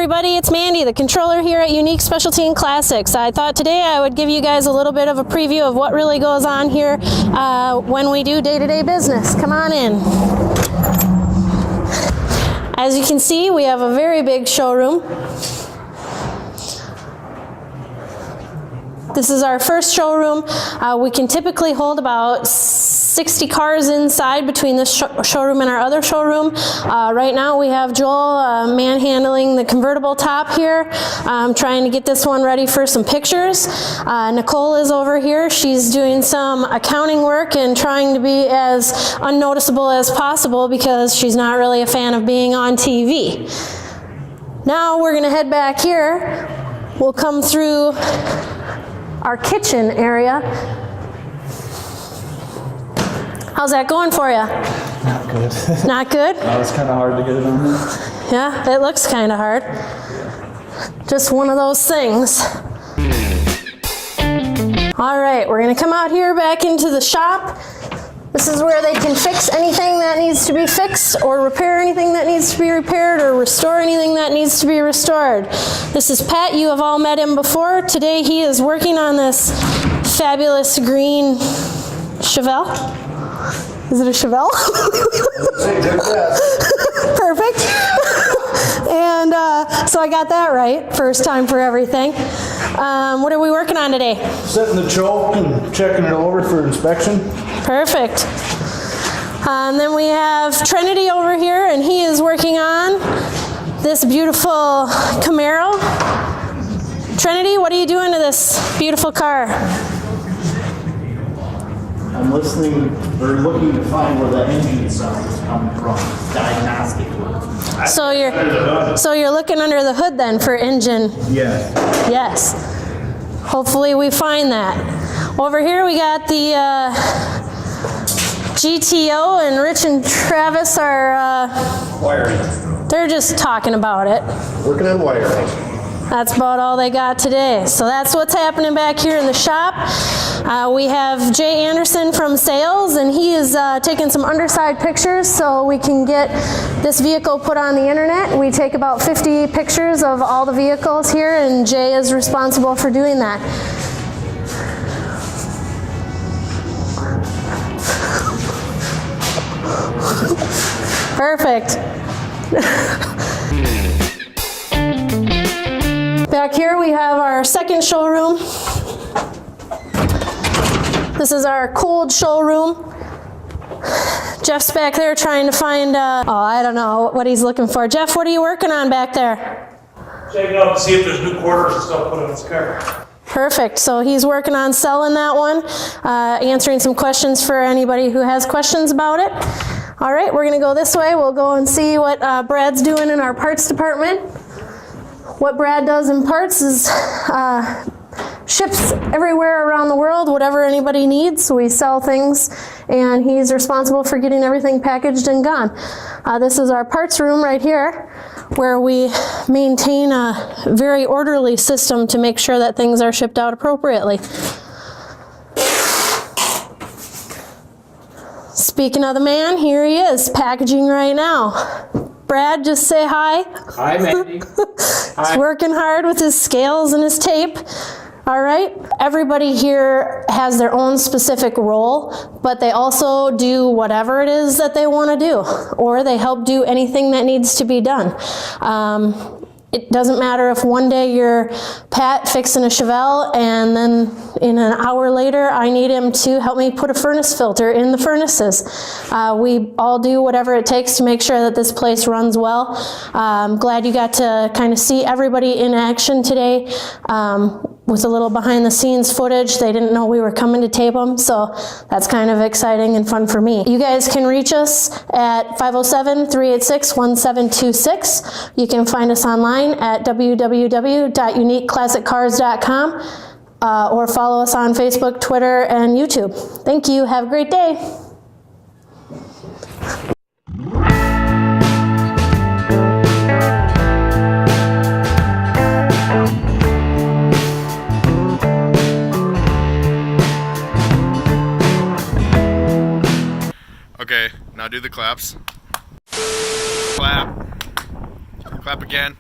everybody, it's Mandy, the controller here at Unique Specialty and Classics. I thought today I would give you guys a little bit of a preview of what really goes on here when we do day-to-day business. Come on in. As you can see, we have a very big showroom. This is our first showroom. We can typically hold about 60 cars inside between this showroom and our other showroom. Right now we have Joel manhandling the convertible top here, trying to get this one ready for some pictures. Nicholl is over here. She's doing some accounting work and trying to be as unnoticeable as possible because she's not really a fan of being on TV. Now we're going to head back here. We'll come through our kitchen area. How's that going for you? Not good. Not good? No, it's kind of hard to get it on there. Yeah, it looks kind of hard. Just one of those things. All right, we're gonna come out here back into the shop. This is where they can fix anything that needs to be fixed, or repair anything that needs to be repaired, or restore anything that needs to be restored. This is Pat. You have all met him before. Today he is working on this fabulous green Chevelle. Is it a Chevelle? Perfect. And so I got that right. First time for everything. What are we working on today? Setting the choke and checking it over for inspection. Perfect. And then we have Trinity over here, and he is working on this beautiful Camaro. Trinity, what are you doing to this beautiful car? I'm listening or looking to find where the engine sound is coming from, diagnostic work. So you're looking under the hood then for engine? Yeah. Yes. Hopefully we find that. Over here we got the GTO, and Rich and Travis are Wiring. they're just talking about it. Working on wiring. That's about all they got today. So that's what's happening back here in the shop. We have Jay Andersen from Sales, and he is taking some underside pictures so we can get this vehicle put on the internet. We take about 50 pictures of all the vehicles here, and Jay is responsible for doing that. Perfect. Back here we have our second showroom. This is our cold showroom. Jeff's back there trying to find, I don't know what he's looking for. Jeff, what are you working on back there? Checking out to see if there's new quarters and stuff put in his car. Perfect. So he's working on selling that one, answering some questions for anybody who has questions about it. All right, we're going to go this way. We'll go and see what Brad's doing in our parts department. What Brad does in parts is ships everywhere around the world, whatever anybody needs. So we sell things, and he's responsible for getting everything packaged and gone. This is our parts room right here, where we maintain a very orderly system to make sure that things are shipped out appropriately. Speaking of the man, here he is, packaging right now. Brad, just say hi. Hi, Mandy. He's working hard with his scales and his tape. All right. Everybody here has their own specific role, but they also do whatever it is that they want to do, or they help do anything that needs to be done. It doesn't matter if one day you're Pat fixing a Chevelle, and then in an hour later I need him to help me put a furnace filter in the furnaces. We all do whatever it takes to make sure that this place runs well. I'm glad you got to kind of see everybody in action today. With a little behind the scenes footage. They didn't know we were coming to tape them, so that's kind of exciting and fun for me. You guys can reach us at 507-386-1726. You can find us online at www.uniqueclassiccars.com or follow us on Facebook, Twitter, and YouTube. Thank you. Have a great day. Okay, now do the claps. Clap. Clap again.